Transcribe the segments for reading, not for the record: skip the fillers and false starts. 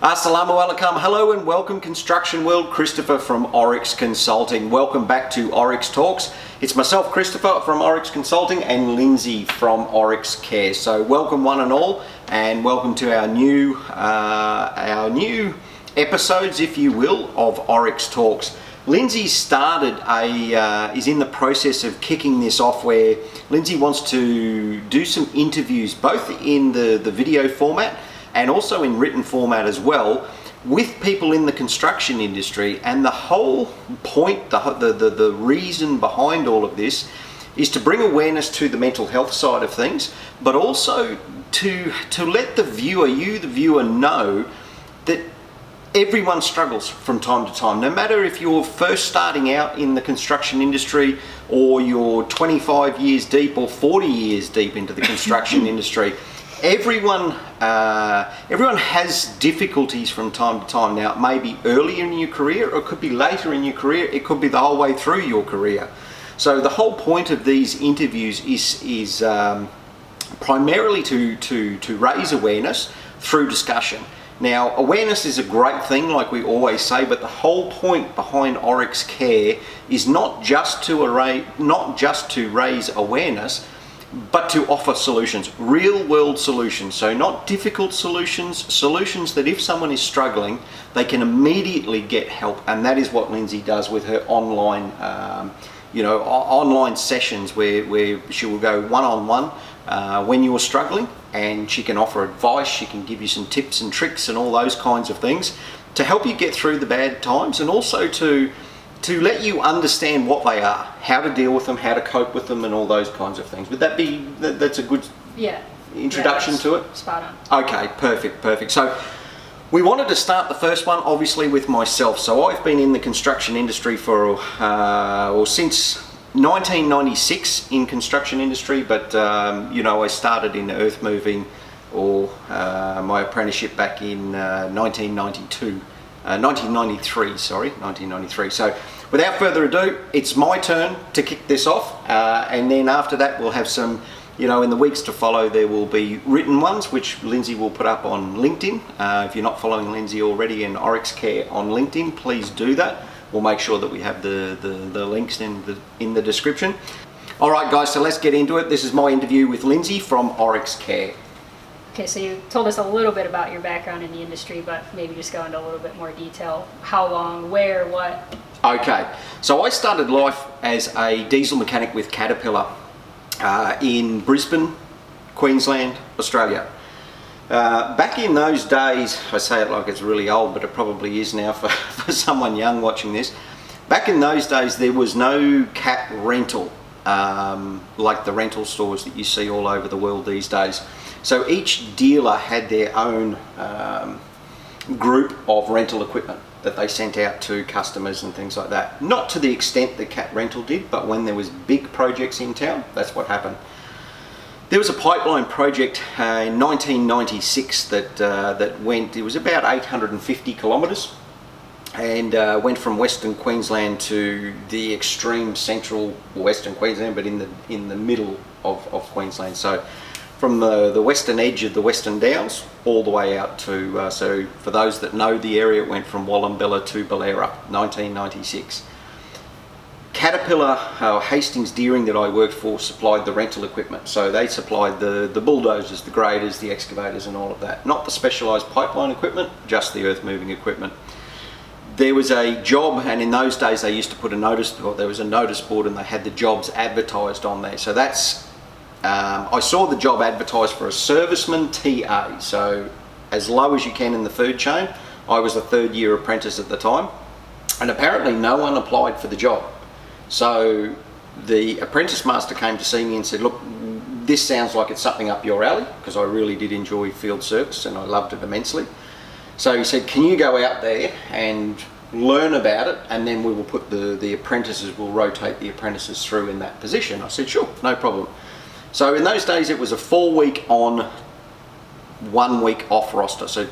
Assalamu alaikum, hello and welcome Construction World, Christopher from Oryx Consulting. Welcome back to Oryx Talks. It's myself, Christopher from Oryx Consulting, and Lindsay from OryxCare. So welcome one and all, and welcome to our new episodes, if you will, of Oryx Talks. Lindsay is in the process of kicking this off, where Lindsay wants to do some interviews, both in the video format and also in written format as well, with people in the construction industry. And the whole point, the reason behind all of this is to bring awareness to the mental health side of things, but also to let the viewer know that everyone struggles from time to time. No matter if you're first starting out in the construction industry, or you're 25 years deep or 40 years deep into the construction industry, everyone has difficulties from time to time. Now, it may be early in your career, or it could be later in your career, it could be the whole way through your career. So the whole point of these interviews is primarily to raise awareness through discussion. Now, awareness is a great thing, like we always say, but the whole point behind OryxCare is not just to raise awareness, but to offer solutions, real world solutions. So not difficult solutions that if someone is struggling, they can immediately get help. And that is what Lindsay does with her online online sessions, where she will go one-on-one when you're struggling, and she can offer advice, she can give you some tips and tricks and all those kinds of things to help you get through the bad times, and also to let you understand what they are, how to deal with them, how to cope with them, and all those kinds of things. Would that be, that's a good introduction to it? Spot on. Okay, perfect. So we wanted to start the first one, obviously, with myself. So I've been in the construction industry since 1996 in construction industry, but I started in earth moving, or my apprenticeship back in 1993. So without further ado, it's my turn to kick this off, and then after that we'll have some, in the weeks to follow, there will be written ones which Lindsay will put up on LinkedIn. If you're not following Lindsay already and OryxCare on LinkedIn, please do that. We'll make sure that we have the links in the description. All right, guys, so let's get into it. This is my interview with Lindsay from OryxCare. Okay, so you told us a little bit about your background in the industry, but maybe just go into a little bit more detail. How long, where, what? Okay, so I started life as a diesel mechanic with Caterpillar in Brisbane, Queensland, Australia. Back in those days, I say it like it's really old, but it probably is now for someone young watching this. Back in those days, there was no cat rental, like the rental stores that you see all over the world these days. So each dealer had their own group of rental equipment that they sent out to customers and things like that. Not to the extent that Cat Rental did, but when there was big projects in town, that's what happened. There was a pipeline project in 1996 that went, it was about 850 kilometres, and went from Western Queensland to the extreme central Western Queensland, but in the middle of Queensland. So from the western edge of the Western Downs all the way out to, so for those that know the area, it went from Wallumbilla to Ballera, 1996. Caterpillar, Hastings Deering, that I worked for, supplied the rental equipment. So they supplied the bulldozers, the graders, the excavators and all of that. Not the specialised pipeline equipment, just the earth moving equipment. There was a job, and in those days they used to put there was a notice board, and they had the jobs advertised on there. So that's, I saw the job advertised for a serviceman TA, so as low as you can in the food chain. I was a third year apprentice at the time, and apparently no one applied for the job. So the apprentice master came to see me and said, look, this sounds like it's something up your alley, because I really did enjoy field service and I loved it immensely. So he said, can you go out there and learn about it, and then we will put the apprentices, we'll rotate the apprentices through in that position. I said, sure, no problem. So in those days it was a 4-week on, 1 week off roster, so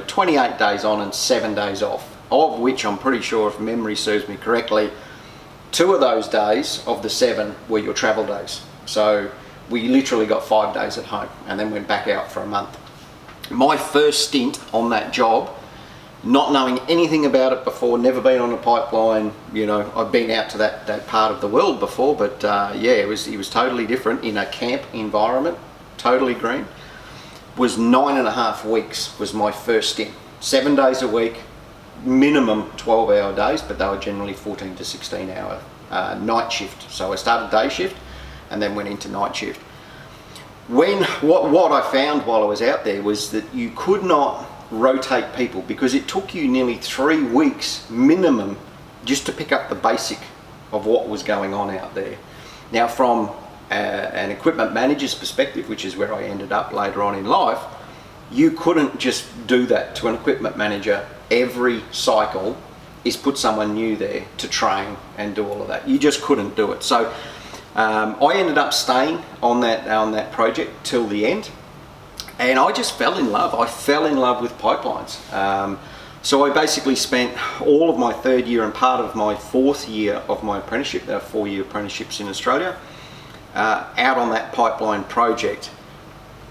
28 days on and 7 days off, of which I'm pretty sure, if memory serves me correctly, 2 of those days of the 7 were your travel days. So we literally got 5 days at home and then went back out for a month. My first stint on that job not knowing anything about it before, never been on a pipeline. You know, I've been out to that part of the world before, but yeah, it was totally different in a camp environment, totally green. Was 9.5 weeks was my first stint. 7 days a week, minimum 12-hour days, but they were generally 14 to 16-hour night shift. So I started day shift and then went into night shift. What I found while I was out there was that you could not rotate people, because it took you nearly 3 weeks minimum just to pick up the basic of what was going on out there. Now, from an equipment manager's perspective, which is where I ended up later on in life, you couldn't just do that to an equipment manager. Every cycle is put someone new there to train and do all of that. You just couldn't do it. So I ended up staying on that project till the end. And I just fell in love. I fell in love with pipelines. So I basically spent all of my 3rd year and part of my 4th year of my apprenticeship, there are 4-year apprenticeships in Australia, out on that pipeline project.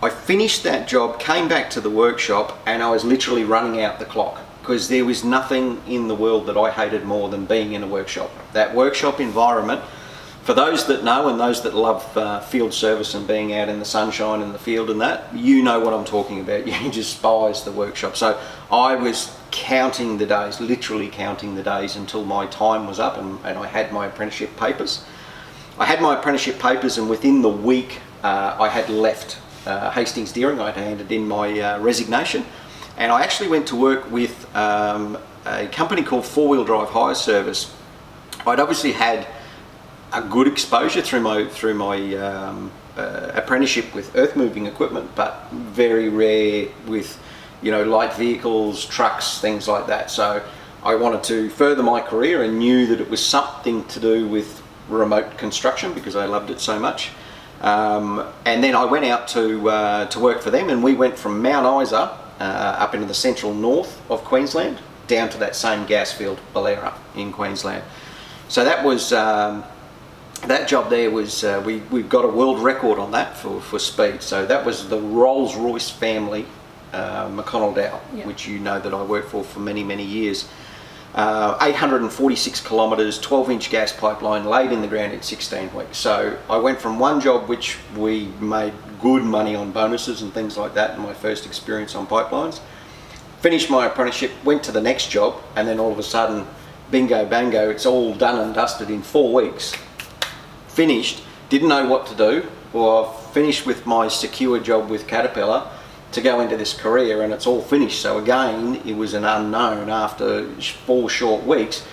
I finished that job, came back to the workshop, and I was literally running out the clock, because there was nothing in the world that I hated more than being in a workshop. That workshop environment, for those that know and those that love field service and being out in the sunshine in the field and that, you know what I'm talking about. You despise the workshop. So I was counting the days, literally counting the days until my time was up, and I had my apprenticeship papers. I had my apprenticeship papers, and within the week I had left Hastings Deering. I had handed in my resignation, and I actually went to work with a company called 4-Wheel-Drive Hire Service. I'd obviously had a good exposure through my apprenticeship with earth moving equipment, but very rare with, you know, light vehicles, trucks, things like that. So I wanted to further my career and knew that it was something to do with remote construction, because I loved it so much. And then I went out to work for them, and we went from Mount Isa up into the central north of Queensland down to that same gas field, Ballera, in Queensland. So that was that job there was we got a world record on that for speed. So that was the Rolls-Royce family McConnell Dow, yeah, which you know that I worked for many years. 846 kilometres, 12-inch gas pipeline laid in the ground in 16 weeks. So I went from one job, which we made good money on bonuses and things like that in my first experience on pipelines, finished my apprenticeship, went to the next job, and then all of a sudden, bingo bango, it's all done and dusted in 4 weeks. Finished, didn't know what to do. Well, I've finished with my secure job with Caterpillar to go into this career, and it's all finished. So again, it was an unknown after 4 short weeks,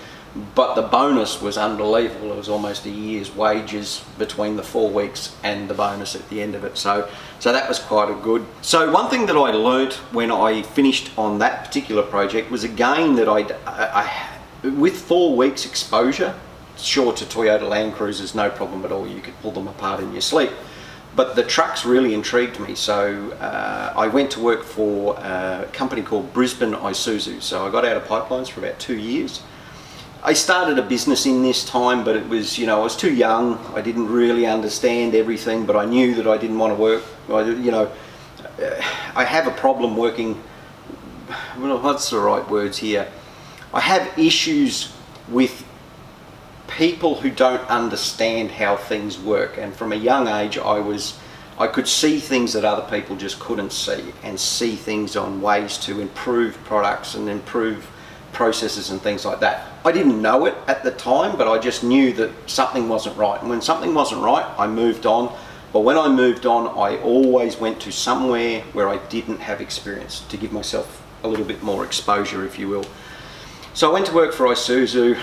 but the bonus was unbelievable. It was almost a year's wages between the 4 weeks and the bonus at the end of it. So that was quite a good. So one thing that I learnt when I finished on that particular project was, again, that I with 4 weeks exposure, sure, to Toyota Land Cruisers, no problem at all. You could pull them apart in your sleep. But the trucks really intrigued me, so I went to work for a company called Brisbane Isuzu. So I got out of pipelines for about 2 years. I started a business in this time, but it was, you know, I was too young. I didn't really understand everything, but I knew that I didn't want to work. I have a problem working, well, what's the right words here? I have issues with people who don't understand how things work, and from a young age I could see things that other people just couldn't see, and see things on ways to improve products and improve processes and things like that. I didn't know it at the time, but I just knew that something wasn't right, and when something wasn't right, I moved on. But when I moved on, I always went to somewhere where I didn't have experience, to give myself a little bit more exposure, if you will. So I went to work for Isuzu.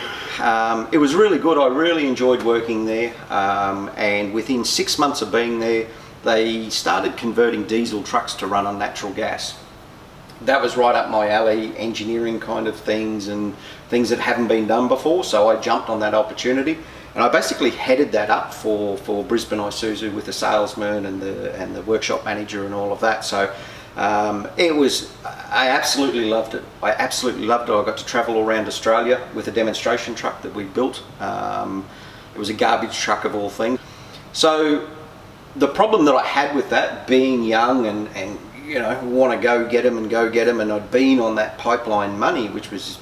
It was really good. I really enjoyed working there, and within 6 months of being there, they started converting diesel trucks to run on natural gas. That was right up my alley, engineering kind of things and things that haven't been done before, so I jumped on that opportunity, and I basically headed that up for Brisbane Isuzu with the salesman and the workshop manager and all of that. So I absolutely loved it. I absolutely loved it. I got to travel around Australia with a demonstration truck that we built. It was a garbage truck of all things. So the problem that I had with that, being young and want to go get them, and I'd been on that pipeline money, which was,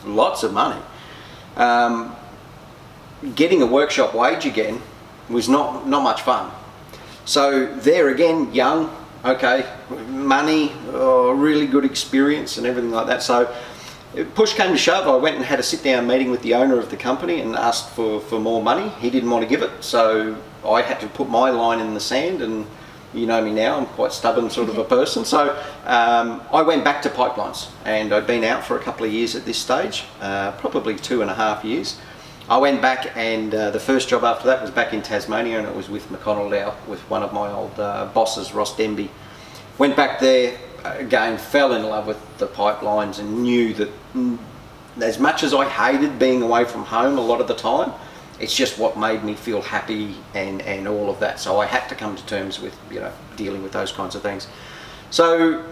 lots of money. Getting a workshop wage again was not much fun. So there again, young, okay, money, really good experience and everything like that. So push came to shove, I went and had a sit-down meeting with the owner of the company and asked for more money. He didn't want to give it, so I had to put my line in the sand, and you know me now, I'm quite stubborn sort of a person. So I went back to pipelines, and I'd been out for a couple of years at this stage, probably 2.5 years. I went back, and the first job after that was back in Tasmania, and it was with McConnell Dow, with one of my old bosses, Ross Denby. Went back there, again, fell in love with the pipelines, and knew that as much as I hated being away from home a lot of the time, it's just what made me feel happy and all of that. So I had to come to terms with, dealing with those kinds of things. So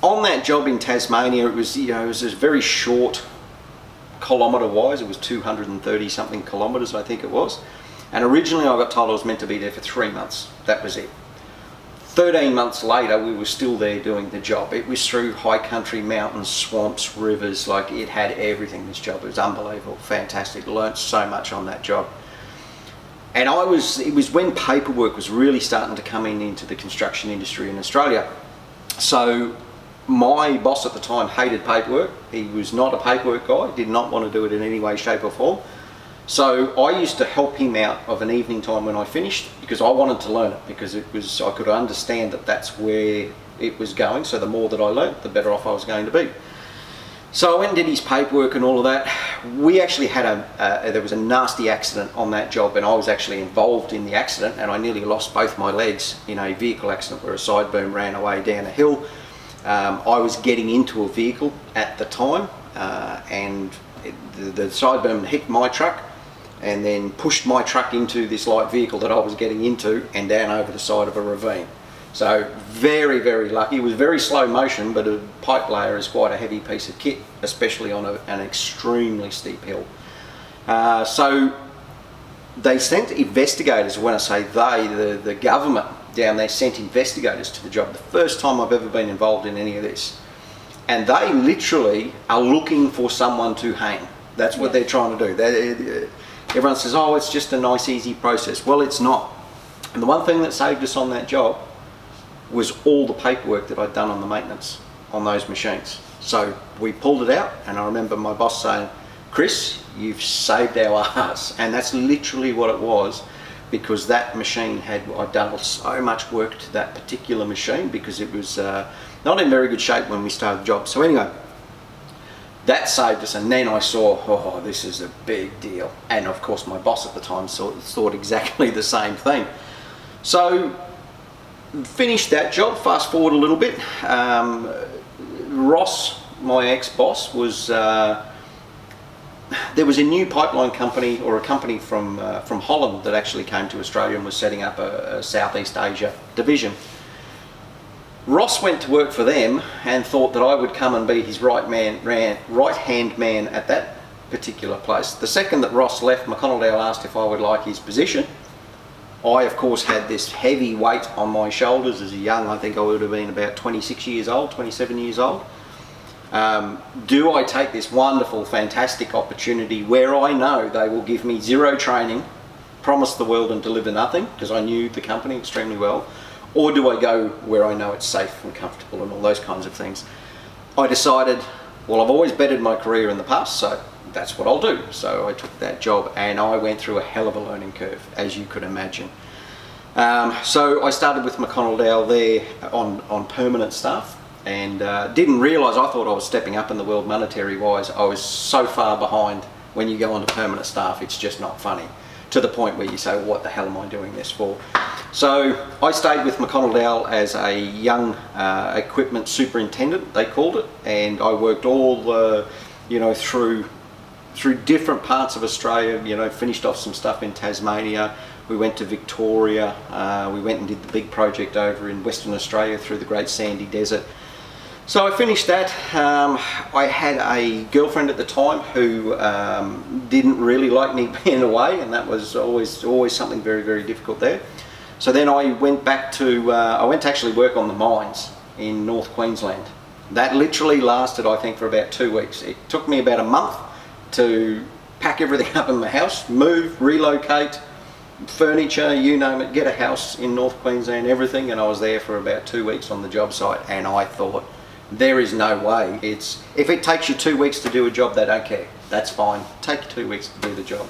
on that job in Tasmania, it was a very short, kilometre wise, it was 230 something kilometres, I think it was. And originally I got told I was meant to be there for 3 months. That was it. 13 months later, we were still there doing the job. It was through high country, mountains, swamps, rivers, like it had everything, this job. It was unbelievable, fantastic. Learnt so much on that job. And it was when paperwork was really starting to come into the construction industry in Australia. So my boss at the time hated paperwork. He was not a paperwork guy, did not want to do it in any way, shape or form. So I used to help him out of an evening time when I finished, because I wanted to learn it, because I could understand that that's where it was going. So the more that I learnt, the better off I was going to be. So I went and did his paperwork and all of that. We actually had there was a nasty accident on that job, and I was actually involved in the accident, and I nearly lost both my legs in a vehicle accident where a side boom ran away down a hill. I was getting into a vehicle at the time, and the side boom hit my truck and then pushed my truck into this light vehicle that I was getting into and down over the side of a ravine. So very, very lucky. It was very slow motion, but a pipe layer is quite a heavy piece of kit, especially on an extremely steep hill. So they sent investigators. When I say they, the government down there sent investigators to the job. The first time I've ever been involved in any of this. And they literally are looking for someone to hang. That's what they're trying to do. Everyone says, oh, it's just a nice, easy process. Well, it's not. And the one thing that saved us on that job was all the paperwork that I'd done on the maintenance on those machines. So we pulled it out, and I remember my boss saying, Chris, you've saved our ass. And that's literally what it was, because that machine I'd done so much work to that particular machine, because it was not in very good shape when we started the job. So anyway, that saved us, and then I saw, oh, this is a big deal. And of course my boss at the time thought exactly the same thing. So finished that job, fast forward a little bit. Ross, my ex-boss, there was a new pipeline company, or a company from Holland, that actually came to Australia and was setting up a Southeast Asia division. Ross went to work for them and thought that I would come and be his right-hand man at that particular place. The second that Ross left, McConnell Dow asked if I would like his position. I, of course, had this heavy weight on my shoulders as a young, I think I would have been about 26 years old, 27 years old. Do I take this wonderful, fantastic opportunity where I know they will give me zero training, promise the world and deliver nothing, because I knew the company extremely well, or do I go where I know it's safe and comfortable and all those kinds of things? I decided, well, I've always bettered my career in the past, so that's what I'll do. So I took that job, and I went through a hell of a learning curve, as you could imagine. So I started with McConnell Dow there on permanent staff, and didn't realise, I thought I was stepping up in the world monetary wise. I was so far behind. When you go onto permanent staff, it's just not funny, to the point where you say, well, what the hell am I doing this for? So I stayed with McConnell Dow as a young equipment superintendent, they called it, and I worked all through different parts of Australia. Finished off some stuff in Tasmania. We went to Victoria. We went and did the big project over in Western Australia through the Great Sandy Desert. So I finished that. I had a girlfriend at the time who didn't really like me being away, and that was always something very, very difficult there. So then I went back to, I went to actually work on the mines in North Queensland. That literally lasted, I think, for about 2 weeks. It took me about a month to pack everything up in my house, move, relocate, furniture, you name it, get a house in North Queensland, everything, and I was there for about 2 weeks on the job site, and I thought, there is no way. If it takes you 2 weeks to do a job, they don't care. That's fine. Take 2 weeks to do the job.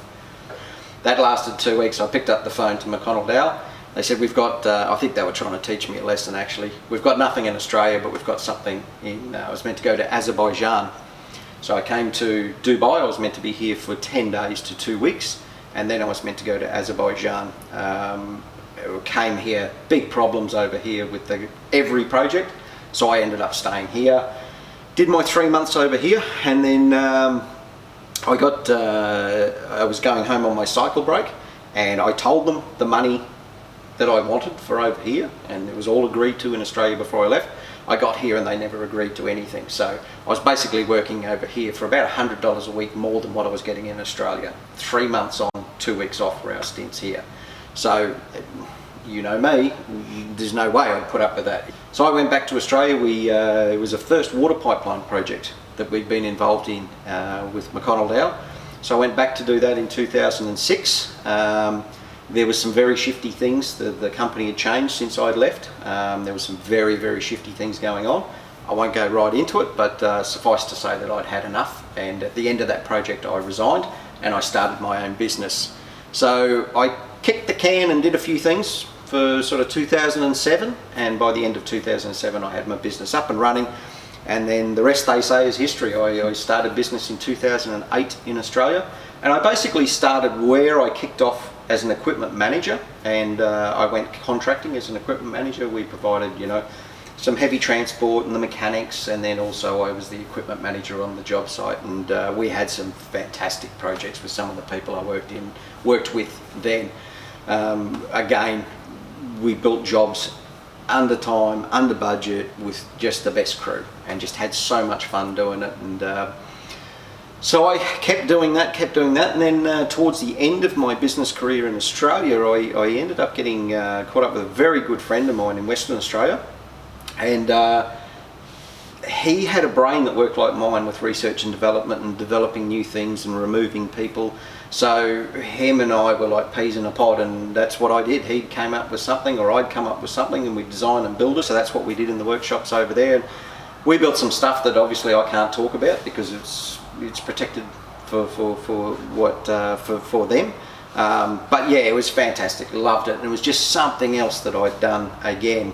That lasted 2 weeks. I picked up the phone to McConnell Dow. They said, we've got, I think they were trying to teach me a lesson actually. We've got nothing in Australia, but we've got something in, I was meant to go to Azerbaijan. So I came to Dubai. I was meant to be here for 10 days to 2 weeks. And then I was meant to go to Azerbaijan. Came here, big problems over here with every project. So I ended up staying here. Did my 3 months over here, and then I was going home on my cycle break, and I told them the money that I wanted for over here, and it was all agreed to in Australia before I left. I got here and they never agreed to anything. So I was basically working over here for about $100 a week more than what I was getting in Australia. 3 months on, 2 weeks off were our stints here. So, you know me, there's no way I'd put up with that. So I went back to Australia. It was a first water pipeline project that we'd been involved in with McConnell Dow. So I went back to do that in 2006. There was some very shifty things. The company had changed since I'd left. There was some very, very shifty things going on. I won't go right into it, but suffice to say that I'd had enough. And at the end of that project, I resigned and I started my own business. So I kicked the can and did a few things for sort of 2007. And by the end of 2007, I had my business up and running. And then the rest, they say, is history. I started business in 2008 in Australia. And I basically started where I kicked off as an equipment manager, and I went contracting as an equipment manager. We provided, you know, some heavy transport and the mechanics, and then also I was the equipment manager on the job site, and we had some fantastic projects with some of the people I worked with then. Again, we built jobs under time, under budget, with just the best crew, and just had so much fun doing it. And so I kept doing that, and then towards the end of my business career in Australia, I ended up getting caught up with a very good friend of mine in Western Australia, and he had a brain that worked like mine with research and development and developing new things and removing people. So him and I were like peas in a pod, and that's what I did. He came up with something, or I'd come up with something, and we'd design and build it. So that's what we did in the workshops over there. And we built some stuff that obviously I can't talk about because it's protected for them. But yeah, it was fantastic. Loved it. And it was just something else that I'd done again.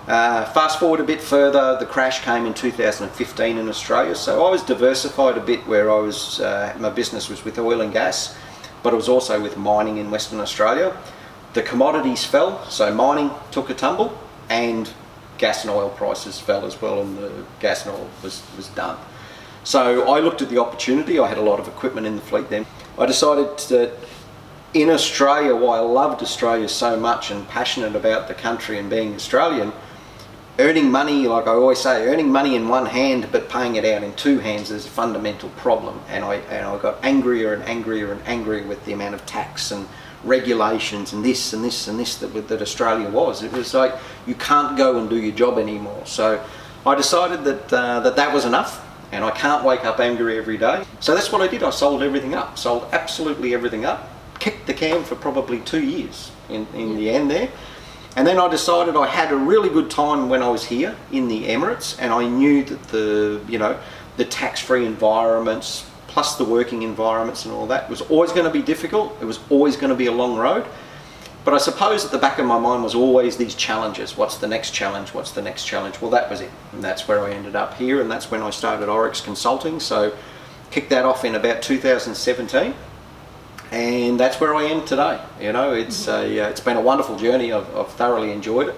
Fast forward a bit further, the crash came in 2015 in Australia. So I was diversified a bit, where I was, my business was with oil and gas, but it was also with mining in Western Australia. The commodities fell, so mining took a tumble, and gas and oil prices fell as well, and the gas and oil was done. So I looked at the opportunity. I had a lot of equipment in the fleet then. I decided that in Australia, while I loved Australia so much and passionate about the country and being Australian, earning money, like I always say, earning money in one hand but paying it out in two hands is a fundamental problem. And I got angrier and angrier and angrier with the amount of tax and regulations and this and this and this that Australia was. It was like, you can't go and do your job anymore. So I decided that that was enough, and I can't wake up angry every day. So that's what I did. I sold everything up, sold absolutely everything up, kicked the can for probably 2 years in the end there. And then I decided I had a really good time when I was here in the Emirates, and I knew that the tax-free environments plus the working environments and all that was always going to be difficult. It was always going to be a long road. But I suppose at the back of my mind was always these challenges. What's the next challenge? What's the next challenge? Well, that was it. And that's where I ended up here, and that's when I started Oryx Consulting. So kicked that off in about 2017. And that's where I am today. You know, it's been a wonderful journey. I've thoroughly enjoyed it,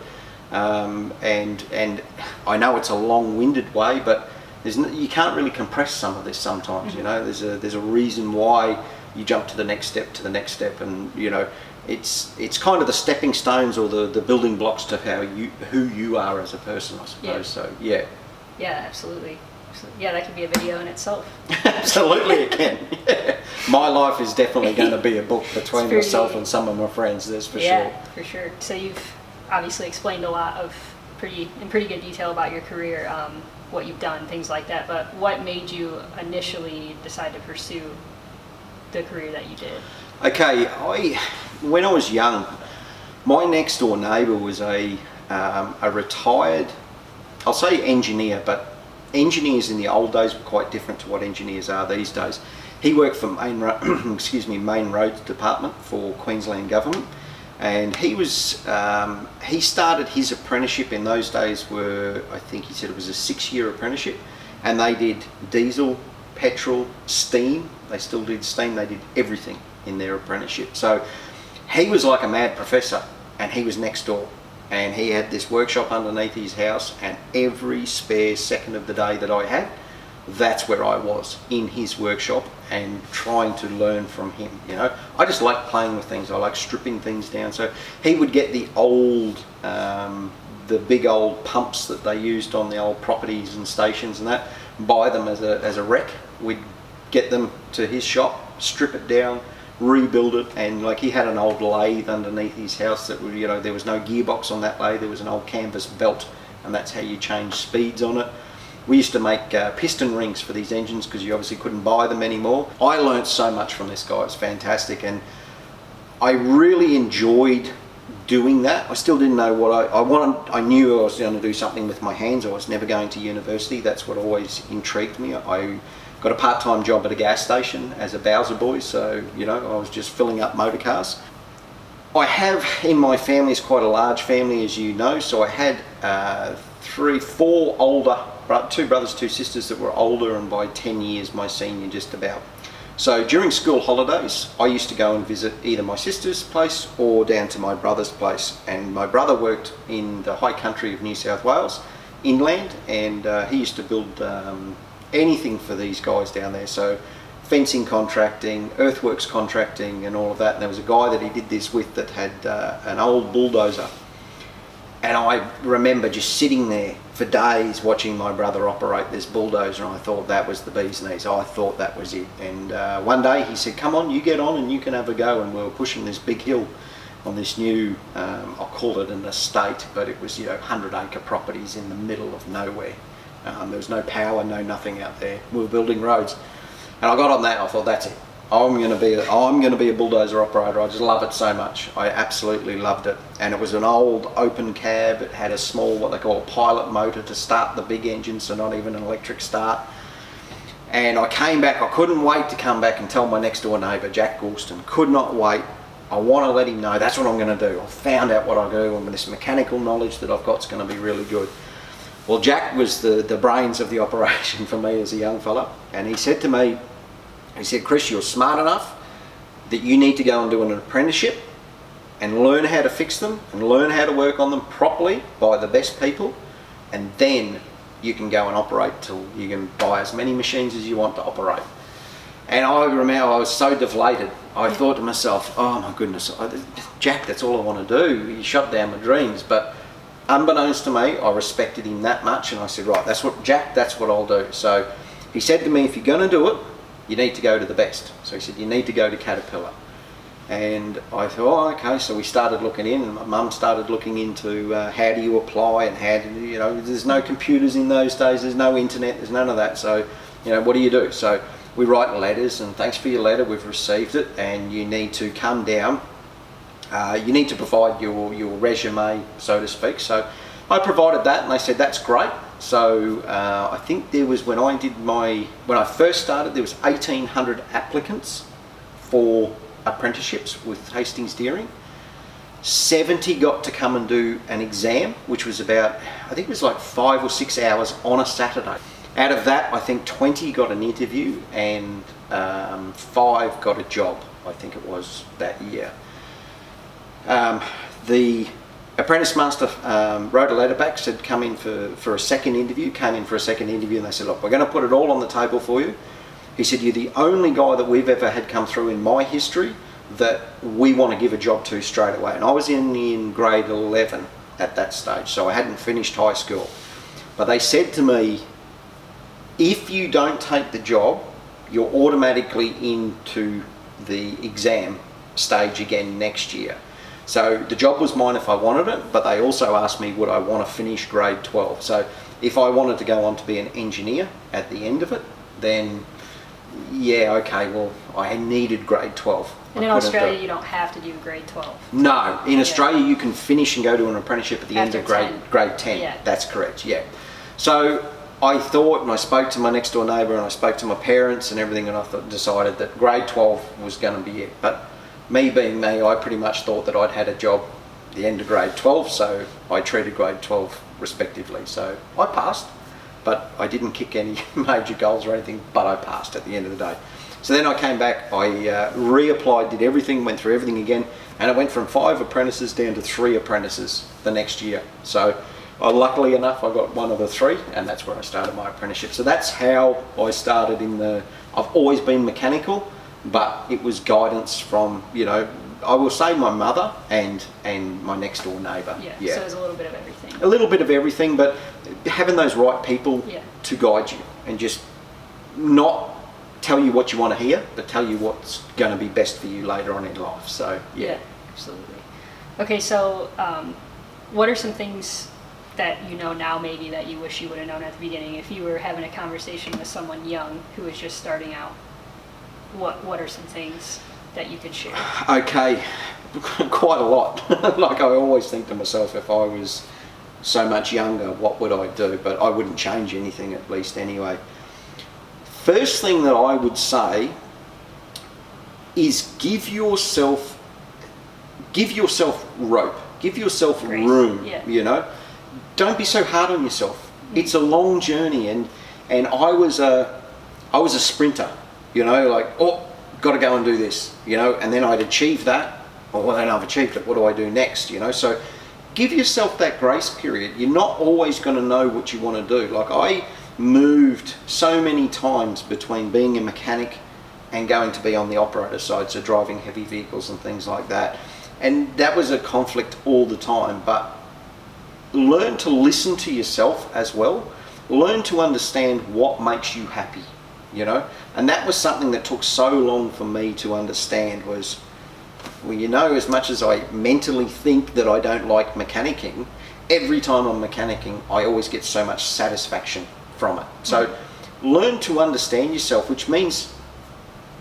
and I know it's a long-winded way, but you can't really compress some of this sometimes. You know, there's a reason why you jump to the next step, and you know, it's kind of the stepping stones or the building blocks to who you are as a person, I suppose. Yeah. So yeah. Yeah, absolutely. Yeah, that could be a video in itself. Absolutely, it can. Yeah. Yeah. My life is definitely going to be a book between pretty- myself and some of my friends, that's for Yeah, sure. for sure. So you've obviously explained a lot of in pretty good detail about your career, what you've done, things like that. But what made you initially decide to pursue the career that you did? Okay, when I was young, my next door neighbour was a retired, I'll say engineer, but engineers in the old days were quite different to what engineers are these days. He worked for Main Roads Department for Queensland Government, and he started his apprenticeship in those days I think he said it was a 6-year apprenticeship, and they did diesel, petrol, steam. They still did steam. They did everything in their apprenticeship. So he was like a mad professor, and he was next door, and he had this workshop underneath his house, and every spare second of the day that I had, that's where I was, in his workshop and trying to learn from him. I just like playing with things. I like stripping things down. So he would get the big old pumps that they used on the old properties and stations and that, buy them as a wreck. We'd get them to his shop, strip it down, rebuild it, and like he had an old lathe underneath his house that would, there was no gearbox on that lathe, there was an old canvas belt, and that's how you change speeds on it. We used to make piston rings for these engines because you obviously couldn't buy them anymore. I learnt so much from this guy. It's fantastic, and I really enjoyed doing that. I still didn't know what I wanted. I knew I was going to do something with my hands. I was never going to university. That's what always intrigued me. I got a part-time job at a gas station as a Bowser boy, so I was just filling up motor cars. I have in my family, it's quite a large family, as you know, so I had 4 older, 2 brothers, 2 sisters that were older, and by 10 years my senior just about. So during school holidays, I used to go and visit either my sister's place or down to my brother's place. And my brother worked in the high country of New South Wales, inland, and he used to build anything for these guys down there. So fencing contracting, earthworks contracting, and all of that. And there was a guy that he did this with that had an old bulldozer. And I remember just sitting there for days watching my brother operate this bulldozer, and I thought that was the bee's knees. I thought that was it. And one day he said, come on, you get on and you can have a go. And we were pushing this big hill on this new, I'll call it an estate, but it was 100-acre properties in the middle of nowhere. There was no power, no nothing out there. We were building roads. And I got on that, I thought, that's it. I'm going to be a bulldozer operator. I just love it so much. I absolutely loved it. And it was an old open cab. It had a small, what they call a pilot motor to start the big engine, so not even an electric start. And I came back. I couldn't wait to come back and tell my next door neighbour, Jack Goulston. Could not wait. I want to let him know that's what I'm going to do. I found out what I do, and this mechanical knowledge that I've got is going to be really good. Well, Jack was the brains of the operation for me as a young fella, and he said to me, he said, Chris, you're smart enough that you need to go and do an apprenticeship and learn how to fix them and learn how to work on them properly by the best people, and then you can go and operate till you can buy as many machines as you want to operate. And I remember I was so deflated. I thought to myself, oh my goodness, Jack, that's all I want to do. He shut down my dreams. But unbeknownst to me, I respected him that much, and I said, right, that's what I'll do. So he said to me, if you're going to do it, you need to go to the best. So he said, you need to go to Caterpillar. And I thought, oh, okay. So we started looking in, and my mum started looking into how do you apply, and how do there's no computers in those days, there's no internet, there's none of that. So, what do you do? So we write letters, and thanks for your letter, we've received it, and you need to come down. You need to provide your resume, so to speak. So I provided that, and they said, that's great. So I think there was, when I first started, there was 1,800 applicants for apprenticeships with Hastings Deering. 70 got to come and do an exam, which was about, I think it was like 5 or 6 hours on a Saturday. Out of that, I think 20 got an interview, and 5 got a job, I think it was that year. The apprentice master wrote a letter back, said come in for a second interview, and they said, look, we're going to put it all on the table for you. He said, you're the only guy that we've ever had come through in my history that we want to give a job to straight away. And I was in grade 11 at that stage, so I hadn't finished high school. But they said to me, if you don't take the job, you're automatically into the exam stage again next year. So the job was mine if I wanted it, but they also asked me would I want to finish grade 12. So if I wanted to go on to be an engineer at the end of it, then yeah, okay, well, I needed grade 12. And in Australia, you don't have to do grade 12. No, in Australia, you can finish and go to an apprenticeship at the end of grade 10. Yeah. That's correct, yeah. So I thought, and I spoke to my next door neighbour, and I spoke to my parents and everything, and I decided that grade 12 was going to be it. But me being me, I pretty much thought that I'd had a job at the end of grade 12, so I treated grade 12 respectively. So I passed, but I didn't kick any major goals or anything, but I passed at the end of the day. So then I came back, I reapplied, did everything, went through everything again, and I went from 5 apprentices down to 3 apprentices the next year. So luckily enough, I got one of the 3, and that's where I started my apprenticeship. So that's how I started I've always been mechanical, but it was guidance from, I will say my mother and my next door neighbour. Yeah, so it was a little bit of everything. A little bit of everything, but having those right people to guide you and just not tell you what you want to hear, but tell you what's going to be best for you later on in life. So yeah, absolutely. Okay, so what are some things that you know now maybe that you wish you would have known at the beginning? If you were having a conversation with someone young who is just starting out, what are some things that you could share? Okay, quite a lot. Like I always think to myself, if I was so much younger, what would I do? But I wouldn't change anything, at least anyway. First thing that I would say is give yourself rope, give yourself Grace. Room. Don't be so hard on yourself. It's a long journey, and I was a sprinter, like, oh, got to go and do this, and then I'd achieve that, well then I've achieved it, what do I do next? So give yourself that grace period. You're not always going to know what you want to do. Like I moved so many times between being a mechanic and going to be on the operator side, so driving heavy vehicles and things like that, and that was a conflict all the time. But learn to listen to yourself as well, learn to understand what makes you happy, and that was something that took so long for me to understand. Was, well, as much as I mentally think that I don't like mechanicking, every time I'm mechanicking I always get so much satisfaction from it. So learn to understand yourself, which means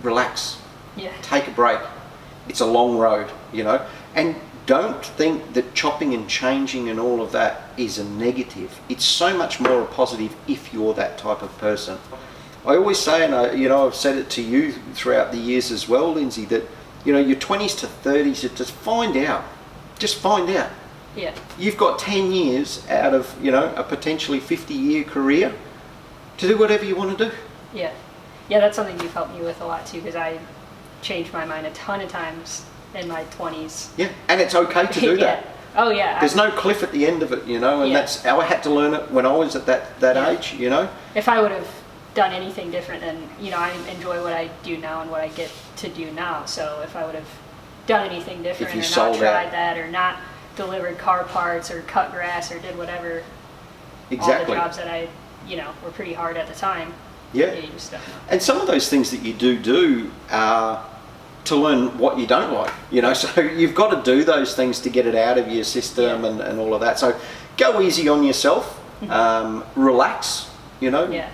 relax, take a break. It's a long road, and don't think that chopping and changing and all of that is a negative. It's so much more a positive if you're that type of person. I always say, and I've said it to you throughout the years as well, Lindsay, that your 20s to 30s, just find out. Yeah. You've got 10 years out of a potentially 50-year career to do whatever you want to do. Yeah, that's something you've helped me with a lot too, because I changed my mind a ton of times in my 20s. Yeah, and it's okay to do that. Oh yeah. There's no cliff at the end of it, and that's how I had to learn it when I was at that age, If I would have done anything different, then I enjoy what I do now and what I get to do now. So if I would have done anything different, or not tried that, or not delivered car parts, or cut grass, or did whatever, all the jobs that I were pretty hard at the time. Yeah. You just don't know. And some of those things that you do are to learn what you don't like, so you've got to do those things to get it out of your system and all of that. So go easy on yourself, relax,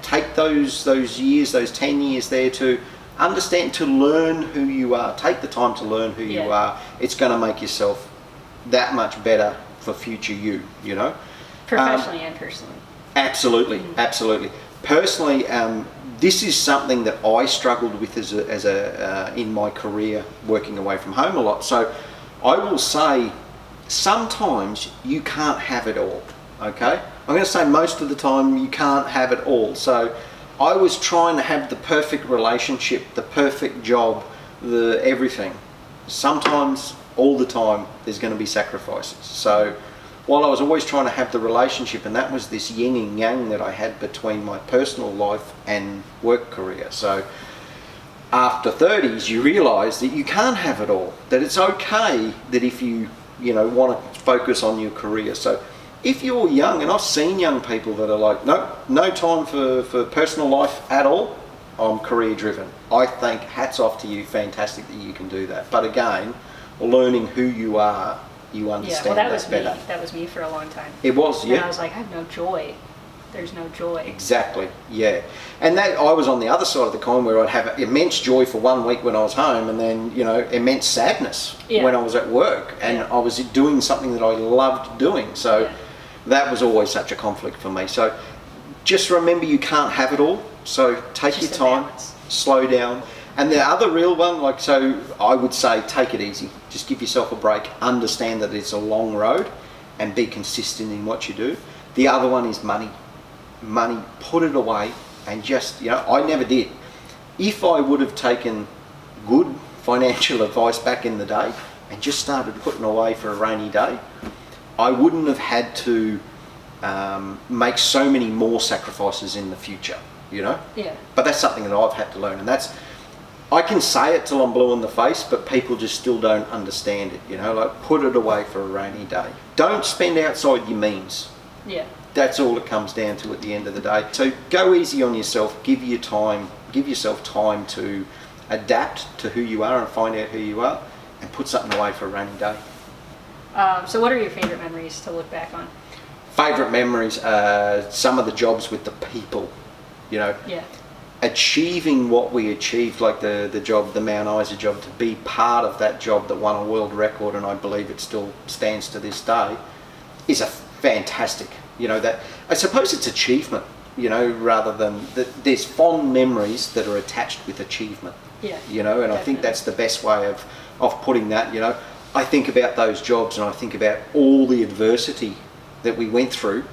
take those years, those 10 years there to understand, to learn who you are. Take the time to learn who you are. It's going to make yourself that much better for future you, Professionally and personally. Absolutely, absolutely. Personally, this is something that I struggled with as in my career, working away from home a lot. So I will say sometimes you can't have it all, okay? I'm going to say most of the time you can't have it all. So I was trying to have the perfect relationship, the perfect job, the everything. Sometimes, all the time, there's going to be sacrifices. So while I was always trying to have the relationship, and that was this yin and yang that I had between my personal life and work career. So after 30s, you realise that you can't have it all, that it's okay that if you want to focus on your career. So if you're young, and I've seen young people that are like, no time for personal life at all, I'm career driven. I think hats off to you, fantastic that you can do that. But again, learning who you are, you understand that was better. me. That was me for a long time. It was, yeah. And I was like, I have no joy. There's no joy. Exactly, yeah. And that I was on the other side of the coin where I'd have immense joy for 1 week when I was home, and then, you know, immense sadness when I was at work, and I was doing something that I loved doing. So that was always such a conflict for me. So just remember, you can't have it all. So take your time, slow down. And the other real one, like, so I would say take it easy. Just give yourself a break. Understand that it's a long road and be consistent in what you do. The other one is money. Money, put it away, and just, you know, I never did. If I would have taken good financial advice back in the day and just started putting away for a rainy day, I wouldn't have had to make so many more sacrifices in the future, you know? Yeah. But that's something that I've had to learn, and that's, I can say it till I'm blue in the face, but people just still don't understand it, you know? Like, put it away for a rainy day. Don't spend outside your means. Yeah. That's all it comes down to at the end of the day. So go easy on yourself, give yourself time to adapt to who you are and find out who you are, and put something away for a rainy day. So what are your favorite memories to look back on? Favourite memories are some of the jobs with the people, you know. Yeah. Achieving what we achieved, like the job, the Mount Isa job, to be part of that job that won a world record, and I believe it still stands to this day, is a fantastic, you know, that, I suppose it's achievement, you know, rather than, there's fond memories that are attached with achievement. Yeah. You know, and definitely. I think that's the best way of putting that, you know. I think about those jobs and I think about all the adversity that we went through,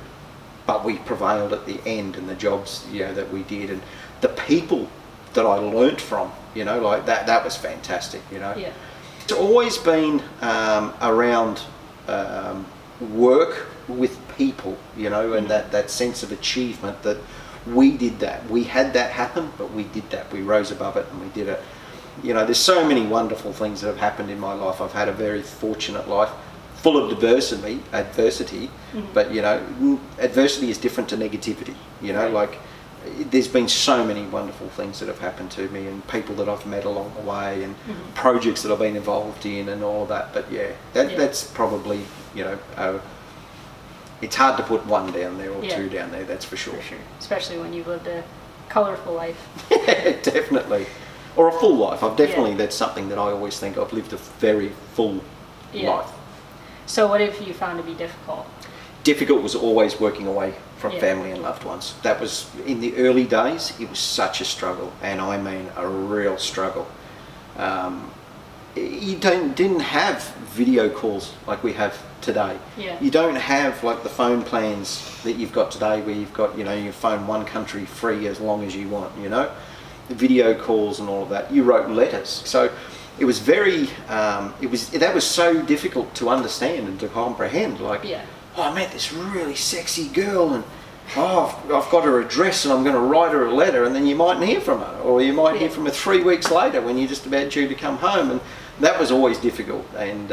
but we prevailed at the end, and the jobs, you know, that we did, and the people that I learnt from, you know, like that was fantastic, you know. Yeah. It's always been around work with people, you know, and that sense of achievement, that we did that. We had that happen, but we did that. We rose above it and we did it. You know, there's so many wonderful things that have happened in my life. I've had a very fortunate life, full of adversity, but, you know, adversity is different to negativity, you know, like, there's been so many wonderful things that have happened to me, and people that I've met along the way, and projects that I've been involved in, and all of that. But that's probably, you know, it's hard to put one down there or two down there, that's for sure. Especially when you've lived a colourful life. Yeah, definitely. Or a full life. That's something that I always think, I've lived a very full life. So what have you found to be difficult? Difficult was always working away from family and loved ones. That was, in the early days, it was such a struggle, and I mean a real struggle. You didn't have video calls like we have today. Yeah. You don't have like the phone plans that you've got today, where you've got, you know, you phone one country free as long as you want, you know. The video calls and all of that. You wrote letters. So it was very, that was so difficult to understand and to comprehend. Like, oh, I met this really sexy girl, and I've got her address, and I'm going to write her a letter, and then you mightn't hear from her, or you might hear from her 3 weeks later when you're just about due to come home, and that was always difficult. And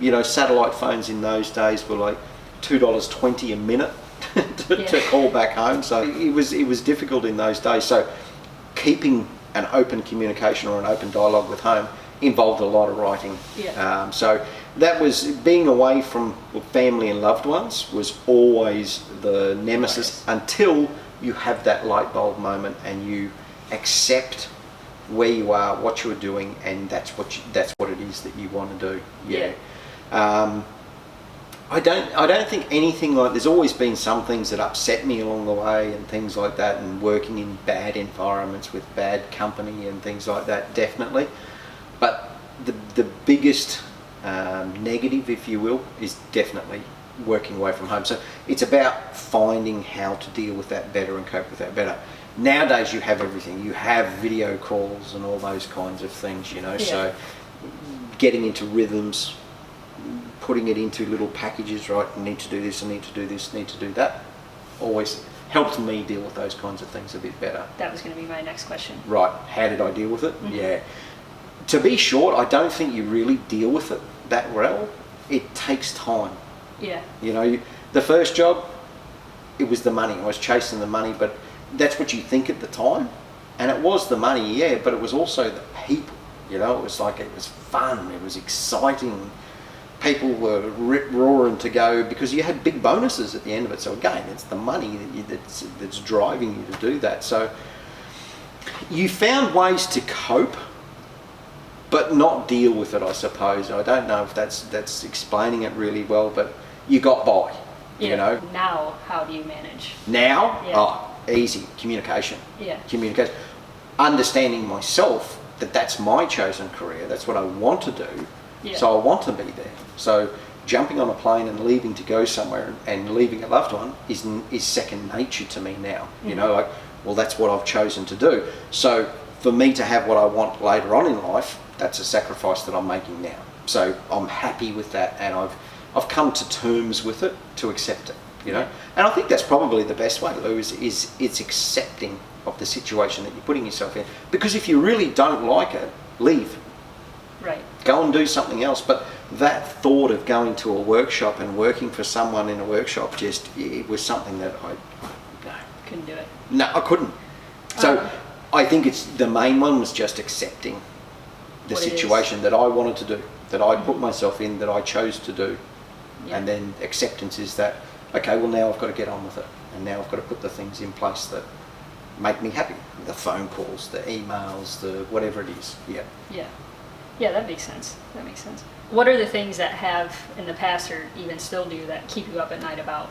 you know, satellite phones in those days were like $2.20 a minute to call back home, so it was difficult in those days. So keeping an open communication or an open dialogue with home involved a lot of writing. So that was, being away from family and loved ones was always the nemesis, until you have that light bulb moment and you accept where you are, what you're doing, and that's what it is that you want to do. I don't think anything like, there's always been some things that upset me along the way and things like that, and working in bad environments with bad company and things like that, definitely. But the biggest negative, if you will, is definitely working away from home. So it's about finding how to deal with that better and cope with that better. Nowadays you have everything. You have video calls and all those kinds of things, you know, so getting into rhythms, putting it into little packages, right, I need to do this, I need to do this, I need to do that, always helped me deal with those kinds of things a bit better. That was going to be my next question. Right, how did I deal with it? To be short, I don't think you really deal with it that well. It takes time. You know, the first job, it was the money. I was chasing the money, but that's what you think at the time. And it was the money, yeah, but it was also the people. You know, it was like, it was fun, it was exciting. People were rip-roaring to go because you had big bonuses at the end of it. So again, it's the money that's driving you to do that. So you found ways to cope, but not deal with it, I suppose. I don't know if that's explaining it really well, but you got by, you know. Now, how do you manage? Now? Yeah. Oh, easy. Communication. Yeah. Communication. Understanding myself that that's my chosen career, that's what I want to do, so I want to be there. So jumping on a plane and leaving to go somewhere and leaving a loved one is second nature to me now. You know, like, well, that's what I've chosen to do. So for me to have what I want later on in life, that's a sacrifice that I'm making now. So I'm happy with that, and I've come to terms with it to accept it, you know. And I think that's probably the best way, Lou, is it's accepting of the situation that you're putting yourself in. Because if you really don't like it, leave. Right. Go and do something else. But that thought of going to a workshop and working for someone in a workshop, it was something that I couldn't do it. No, I couldn't. So I think it's the main one was just accepting the situation that I wanted to do, that I put myself in, that I chose to do. Yeah. And then acceptance is that, okay, well, now I've got to get on with it. And now I've got to put the things in place that make me happy. The phone calls, the emails, the whatever it is. Yeah. Yeah. Yeah, that makes sense. That makes sense. What are the things that have in the past or even still do that keep you up at night about,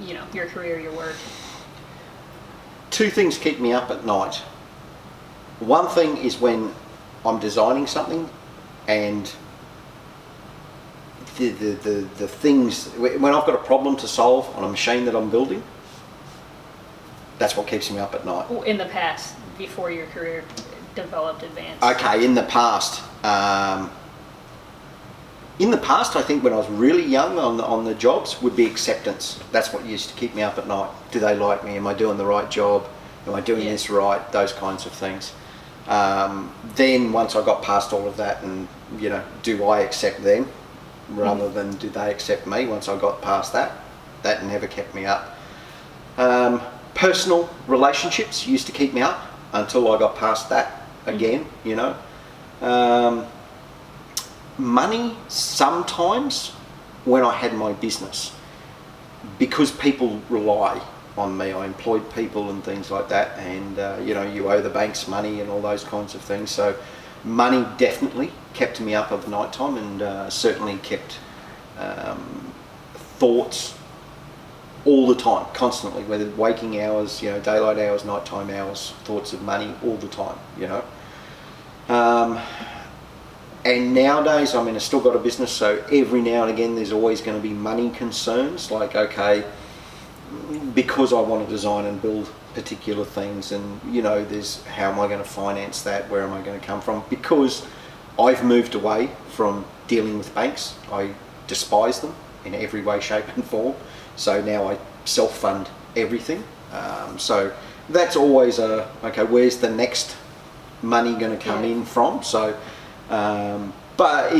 you know, your career, your work? Two things keep me up at night. One thing is when I'm designing something and the things, when I've got a problem to solve on a machine that I'm building, that's what keeps me up at night. In the past, before your career developed advanced. Okay, in the past. I think when I was really young on the jobs would be acceptance. That's what used to keep me up at night. Do they like me? Am I doing the right job? Am I doing this right? Those kinds of things. Then once I got past all of that and, you know, do I accept them rather than do they accept me? Once I got past that never kept me up. Personal relationships used to keep me up until I got past that again, you know. Money sometimes when I had my business, because people rely on me. I employed people and things like that, and you know, you owe the banks money and all those kinds of things. So money definitely kept me up of night time, and certainly kept thoughts all the time, constantly, whether waking hours, you know, daylight hours, nighttime hours, thoughts of money all the time, you know. And nowadays, I mean, I've still got a business, so every now and again there's always going to be money concerns, like, okay, because I want to design and build particular things, and, you know, there's how am I going to finance that, where am I going to come from, because I've moved away from dealing with banks. I despise them in every way, shape and form. So now I self-fund everything. So that's always okay, where's the next money going to come in from? So, but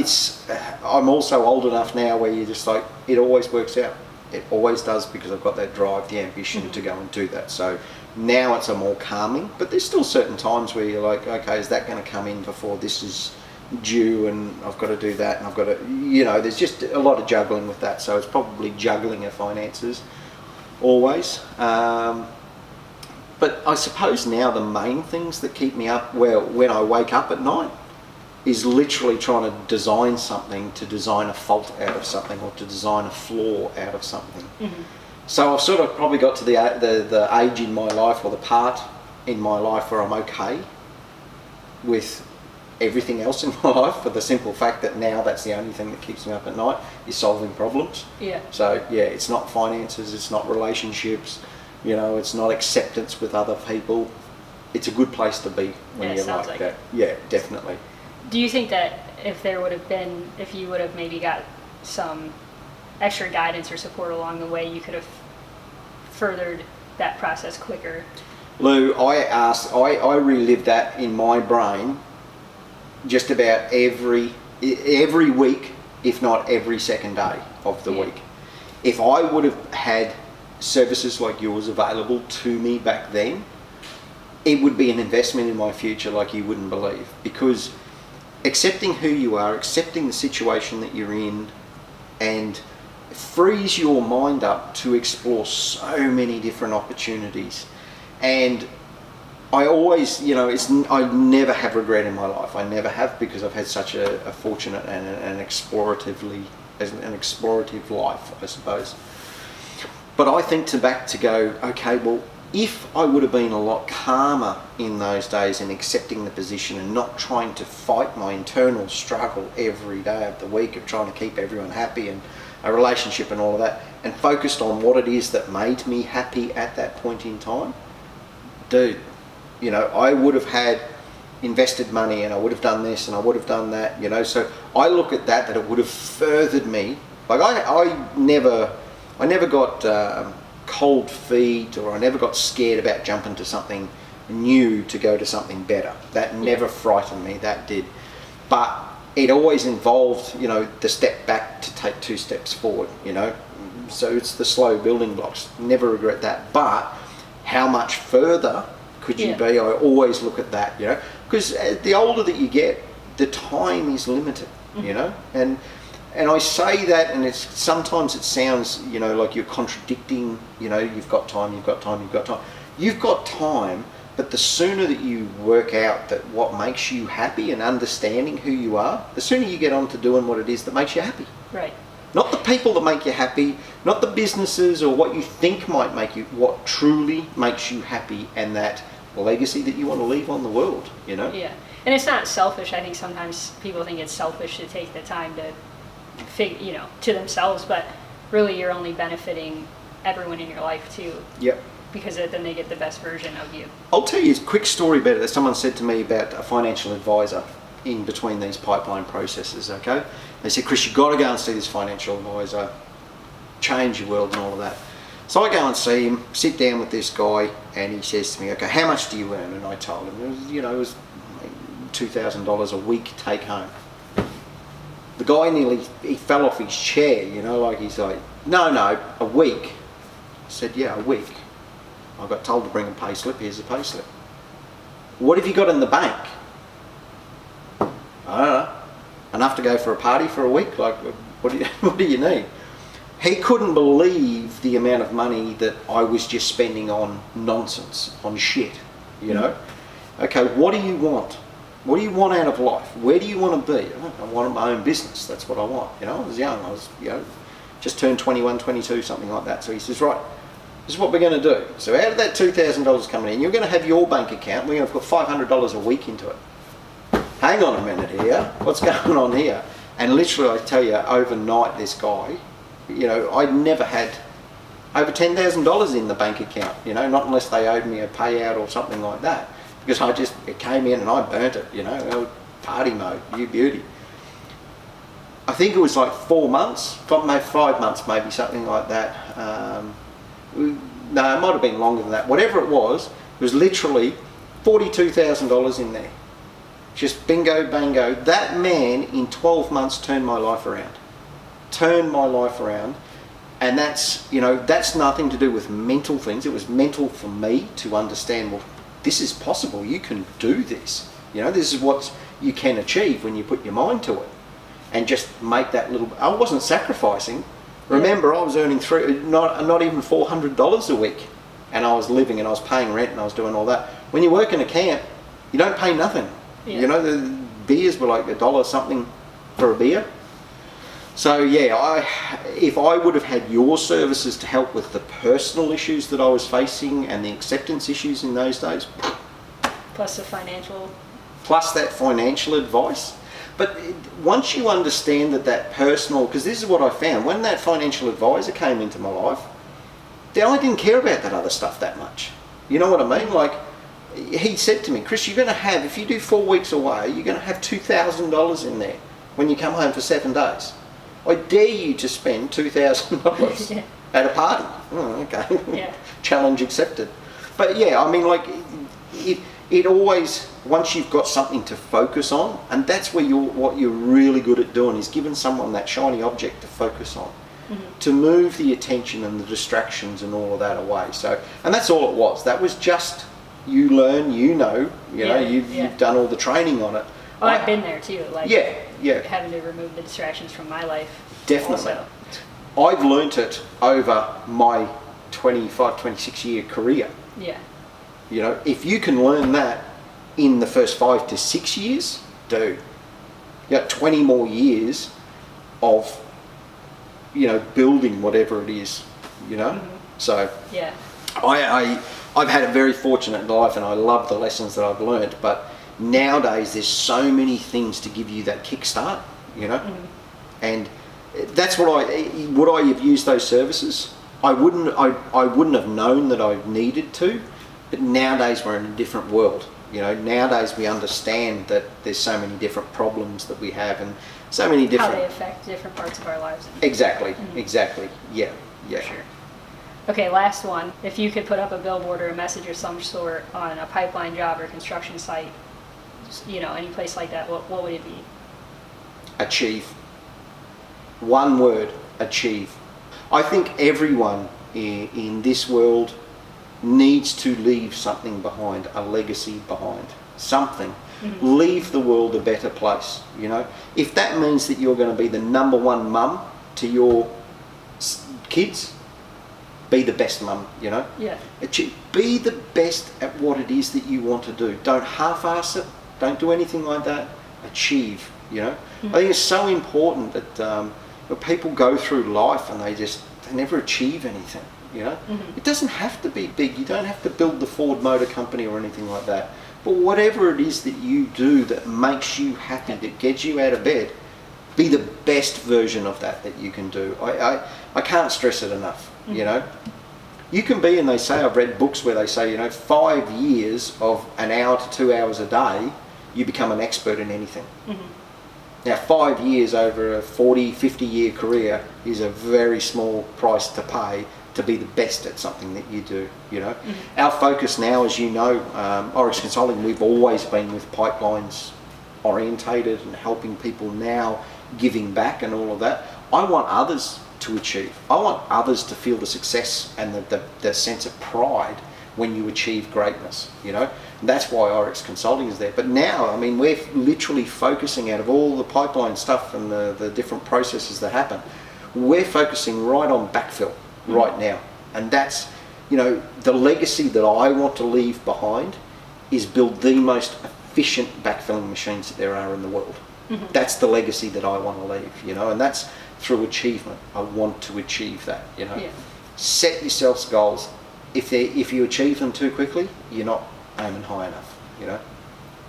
I'm also old enough now where you're just like, it always works out. It always does, because I've got that drive, the ambition to go and do that. So now it's a more calming, but there's still certain times where you're like, okay, is that going to come in before this is due, and I've got to do that, and I've got to, you know, there's just a lot of juggling with that. So it's probably juggling of finances always. But I suppose now the main things that keep me up, well, when I wake up at night, is literally trying to design something, to design a fault out of something, or to design a flaw out of something. So I've sort of probably got to the age in my life, or the part in my life, where I'm okay with everything else in my life, for the simple fact that now that's the only thing that keeps me up at night, is solving problems. Yeah. So yeah, it's not finances, it's not relationships, you know, it's not acceptance with other people. It's a good place to be when you're like that. Yeah, definitely. Do you think that if you would have maybe got some extra guidance or support along the way, you could have furthered that process quicker? Lou, I relive that in my brain just about every week, if not every second day of the week. If I would have had services like yours available to me back then, it would be an investment in my future like you wouldn't believe, because accepting who you are, accepting the situation that you're in, and frees your mind up to explore so many different opportunities. And I always, I never have regret in my life. I never have, because I've had such a fortunate and an explorative life, I suppose. But I think to go, okay, well, if I would have been a lot calmer in those days in accepting the position and not trying to fight my internal struggle every day of the week of trying to keep everyone happy and a relationship and all of that, and focused on what it is that made me happy at that point in time, dude, I would have had invested money, and I would have done this and I would have done that, so I look at that it would have furthered me. Like I never got cold feet, or I never got scared about jumping to something new to go to something better. That never frightened me, that did. But it always involved, the step back to take 2 steps forward, so it's the slow building blocks. Never regret that. But how much further could you be? I always look at that, because the older that you get, the time is limited, and I say that, and sometimes it sounds, like you're contradicting, you've got time. You've got time, but the sooner that you work out that what makes you happy and understanding who you are, the sooner you get on to doing what it is that makes you happy. Right. Not the people that make you happy, not the businesses or what you think might make you, what truly makes you happy, and that legacy that you want to leave on the world, Yeah. And it's not selfish. I think sometimes people think it's selfish to take the time to to themselves, but really you're only benefiting everyone in your life too. Yep. Because then they get the best version of you. I'll tell you a quick story about it that someone said to me about a financial advisor in between these pipeline processes, okay? They said, Chris, you've got to go and see this financial advisor, change your world and all of that. So I go and see him, sit down with this guy, and he says to me, okay, how much do you earn? And I told him, it was $2,000 a week take home. The guy he fell off his chair, he's like, no, a week. I said, yeah, a week. I got told to bring a pay slip, here's a pay slip. What have you got in the bank? I don't know. Enough to go for a party for a week? Like, what do you need? He couldn't believe the amount of money that I was just spending on nonsense, on shit, Okay, what do you want? What do you want out of life? Where do you want to be? I want my own business. That's what I want. I was young. I was, just turned 21, 22, something like that. So he says, right, this is what we're going to do. So out of that $2,000 coming in, you're going to have your bank account. We're going to put $500 a week into it. Hang on a minute here. What's going on here? And literally, I tell you, overnight, this guy, I'd never had over $10,000 in the bank account, not unless they owed me a payout or something like that. Because it came in and I burnt it, party mode, you beauty. I think it was like 4 months, maybe 5 months, maybe something like that. No, it might have been longer than that. Whatever it was literally $42,000 in there. Just bingo, bango. That man in 12 months turned my life around. And that's nothing to do with mental things. It was mental for me to understand, well, this is possible. You can do this. This is what you can achieve when you put your mind to it, and just make that little. I wasn't sacrificing. Remember, I was earning not even $400 a week, and I was living and I was paying rent and I was doing all that. When you work in a camp, you don't pay nothing. Yeah. The beers were like $1 something for a beer. So yeah, if I would have had your services to help with the personal issues that I was facing and the acceptance issues in those days, plus that financial advice. But once you understand that personal, because this is what I found, when that financial advisor came into my life, then I didn't care about that other stuff that much. You know what I mean? Like, he said to me, Chris, you're going to have, if you do 4 weeks away, you're going to have $2,000 in there when you come home for 7 days. I dare you to spend $2,000 at a party. Oh, okay. Yeah. Challenge accepted. But yeah, I mean, like, it always, once you've got something to focus on, and that's where what you're really good at doing is giving someone that shiny object to focus on, to move the attention and the distractions and all of that away. So, and that's all it was. That was just you learn, you know, you've Yeah. done all the training on it. Oh, I've been there too. Like, yeah, having to remove the distractions from my life. definitely. Also. I've learnt it over my 25, 26 year career. Yeah. You know, if you can learn that in the first 5 to 6 years, dude, you got 20 more years of, building whatever it is, So Yeah. I've had a very fortunate life, and I love the lessons that I've learned, but nowadays there's so many things to give you that kickstart, and that's would I have used those services? I wouldn't have known that I needed to, but nowadays we're in a different world. Nowadays we understand that there's so many different problems that we have, and so many different... How they affect different parts of our lives. Exactly, exactly, yeah. For sure. Okay, last one. If you could put up a billboard or a message of some sort on a pipeline job or construction site, any place like that, what would it be? Achieve. One word, achieve. I think everyone in this world needs to leave something behind, a legacy behind, something. Leave the world a better place, If that means that you're going to be the number one mum to your kids, be the best mum, Yeah. Be the best at what it is that you want to do. Don't half-ass it. Don't do anything like that. Achieve, I think it's so important that people go through life and they never achieve anything, It doesn't have to be big. You don't have to build the Ford Motor Company or anything like that. But whatever it is that you do that makes you happy, that gets you out of bed, be the best version of that you can do. I can't stress it enough, You can be, and they say, I've read books where they say, 5 years of an hour to 2 hours a day, you become an expert in anything. Now, 5 years over a 40, 50-year career is a very small price to pay to be the best at something that you do, Our focus now, as you know, Oryx Consulting, we've always been with pipelines orientated and helping people now, giving back and all of that. I want others to achieve. I want others to feel the success and the sense of pride when you achieve greatness, And that's why Oryx Consulting is there. But now, we're literally focusing out of all the pipeline stuff and the different processes that happen. We're focusing right on backfill right now. And that's, the legacy that I want to leave behind is build the most efficient backfilling machines that there are in the world. That's the legacy that I want to leave, and that's through achievement. I want to achieve that, Yeah. Set yourselves goals. If you achieve them too quickly, you're not aiming high enough,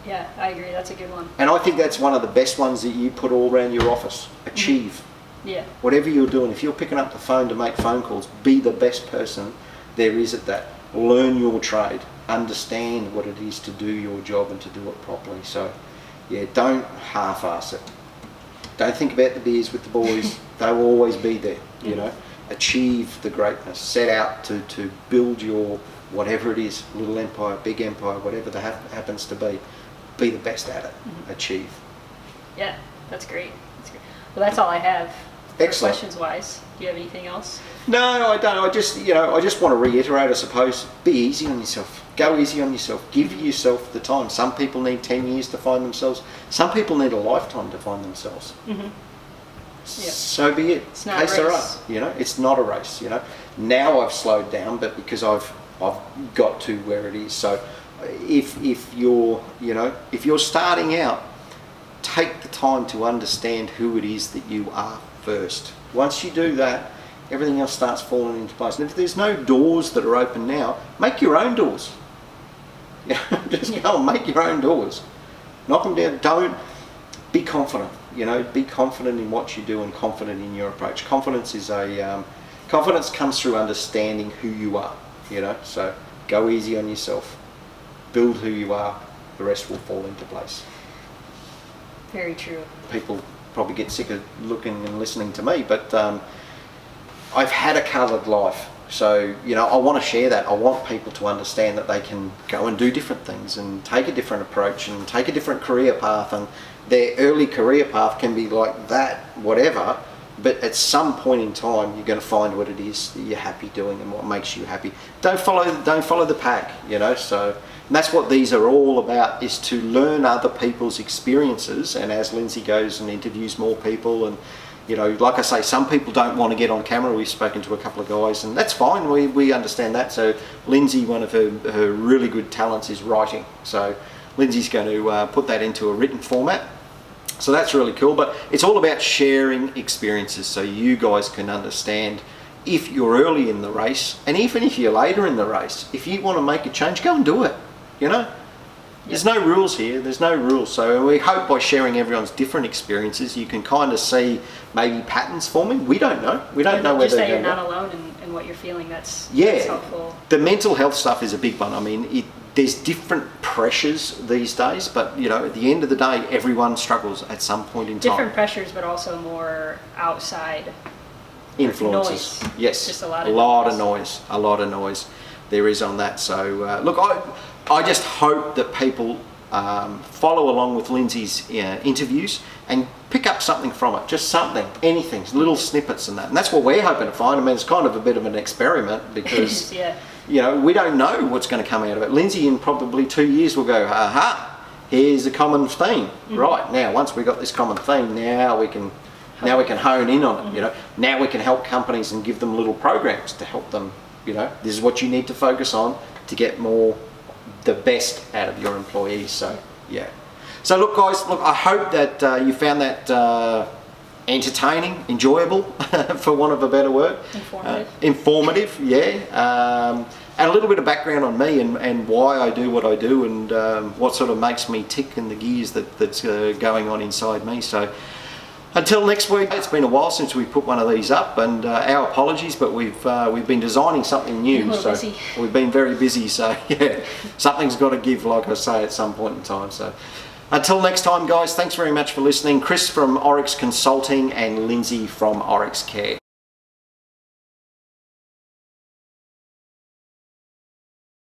Yeah, I agree. That's a good one. And I think that's one of the best ones that you put all around your office. Achieve. Yeah. Whatever you're doing, if you're picking up the phone to make phone calls, be the best person there is at that. Learn your trade. Understand what it is to do your job and to do it properly. So, yeah, don't half-ass it. Don't think about the beers with the boys. They will always be there, Achieve the greatness. Set out to build your, whatever it is, little empire, big empire, whatever that happens to be. Be the best at it. Achieve. Yeah, that's great. Well, that's all I have. Excellent. Questions-wise, do you have anything else? No, I don't. I just want to reiterate, I suppose, be easy on yourself. Go easy on yourself. Give yourself the time. Some people need 10 years to find themselves. Some people need a lifetime to find themselves. So be it. It's not a race. It's not a race, Now I've slowed down, but because I've got to where it is. So if you're starting out, take the time to understand who it is that you are first. Once you do that, everything else starts falling into place. And if there's no doors that are open now, make your own doors. Just go and make your own doors. Knock them down. Don't be confident. Be confident in what you do and confident in your approach. Confidence comes through understanding who you are. So go easy on yourself. Build who you are. The rest will fall into place. Very true. People probably get sick of looking and listening to me, but I've had a coloured life. So, I want to share that. I want people to understand that they can go and do different things and take a different approach and take a different career path, and their early career path can be like that, whatever, but at some point in time you're going to find what it is that you're happy doing and what makes you happy. Don't follow the pack, so And that's what these are all about, is to learn other people's experiences. And as Lindsay goes and interviews more people, and you know, like I say, some people don't want to get on camera. We've spoken to a couple of guys, and that's fine. We understand that. So Lindsay, one of her really good talents is writing. So Lindsay's going to put that into a written format. So that's really cool. But it's all about sharing experiences so you guys can understand if you're early in the race, and even if you're later in the race, if you want to make a change, go and do it. You know, there's no rules here. There's no rules. So we hope by sharing everyone's different experiences, you can kind of see maybe patterns forming. We don't know. We don't know whether just that you're not alone in what you're feeling. That's helpful. The mental health stuff is a big one. I mean, there's different pressures these days, but you know, at the end of the day, everyone struggles at some point in time. Different pressures, but also more outside influences. Noise. Yes, just a lot of noise there is on that. So look, I just hope that people follow along with Lindsay's interviews and pick up something from it, just something, anything, little snippets and that. And that's what we're hoping to find. I mean, it's kind of a bit of an experiment because you know, we don't know what's going to come out of it. Lindsay in probably 2 years will go, aha, here's a common theme. Right, now once we got this common theme, now we can hone in on it. You know, now we can help companies and give them little programs to help them. You know, this is what you need to focus on to get the best out of your employees. So yeah. So look, guys, I hope that you found that entertaining, enjoyable, for want of a better word. Informative, yeah. And a little bit of background on me and why I do what I do, and what sort of makes me tick in the gears that's going on inside me. So until next week, it's been a while since we put one of these up, and our apologies, but we've been designing something new, so busy. We've been very busy. So yeah, something's got to give, like I say, at some point in time. So until next time, guys, thanks very much for listening. Chris from Oryx Consulting and Lindsay from OryxCare.